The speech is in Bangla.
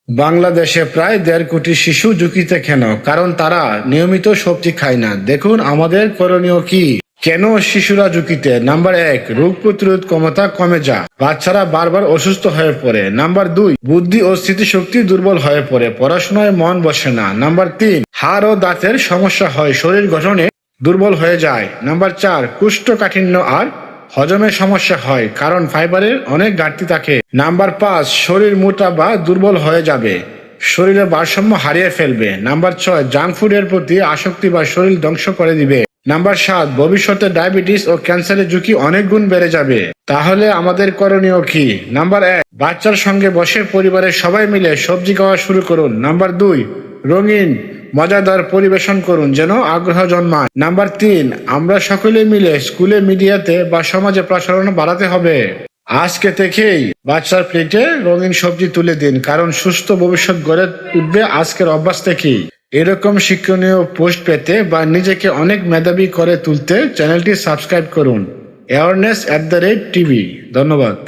বাংলাদেশে প্রায় ১.৫ কোটি শিশু ঝুঁকিতে কেন? কারণ তারা নিয়মিত সবজি খায় না। দেখুন আমাদের করণীয় কি। কেন শিশুরা ঝুঁকিতে? নাম্বার ১, রোগ প্রতিরোধ ক্ষমতা কমে যায়, বাচ্চারা বারবার অসুস্থ হয়ে পড়ে। নাম্বার ২, বুদ্ধি ও স্মৃতিশক্তি দুর্বল হয়ে পড়ে, পড়াশোনায় মন বসে না। নাম্বার ৩, হাড় ও দাঁতের সমস্যা হয়, শরীর গঠনে দুর্বল হয়ে যায়। নাম্বার ৪, কোষ্ঠকাঠিন্য আর হজমের সমস্যা হয়, কারণ ফাইবারের অনেক ঘাটতি থাকে। নাম্বার ৫, শরীর মোটা বা দুর্বল হয়ে যাবে, শরীরের ভারসাম্য হারিয়ে ফেলবে। নাম্বার ৬, জাঙ্ক ফুডের প্রতি আসক্তি বা শরীর ধ্বংস করে দিবে। নাম্বার ৭, ভবিষ্যতে ডায়াবেটিস ও ক্যান্সারের ঝুঁকি অনেক গুণ বেড়ে যাবে। তাহলে আমাদের করণীয় কি? নাম্বার ১, বাচ্চার সঙ্গে বসে পরিবারের সবাই মিলে সবজি খাওয়া শুরু করুন। নাম্বার ২, রঙিন মজাদার পরিবেশন করুন যেন আগ্রহ জন্মায়। নাম্বার ৩, আমরা সকলে মিলে স্কুলে, মিডিয়াতে বা সমাজে প্রসারণ বাড়াতে হবে। আজকে থেকেই বাচ্চার প্লেটে রঙিন সবজি তুলে দিন, কারণ সুস্থ ভবিষ্যৎ গড়ে উঠবে আজকের অভ্যাস থেকেই। এরকম শিক্ষণীয় পোস্ট পেতে বা নিজেকে অনেক মেধাবী করে তুলতে চ্যানেলটি সাবস্ক্রাইব করুন। অ্যাওয়ারনেস@TV। ধন্যবাদ।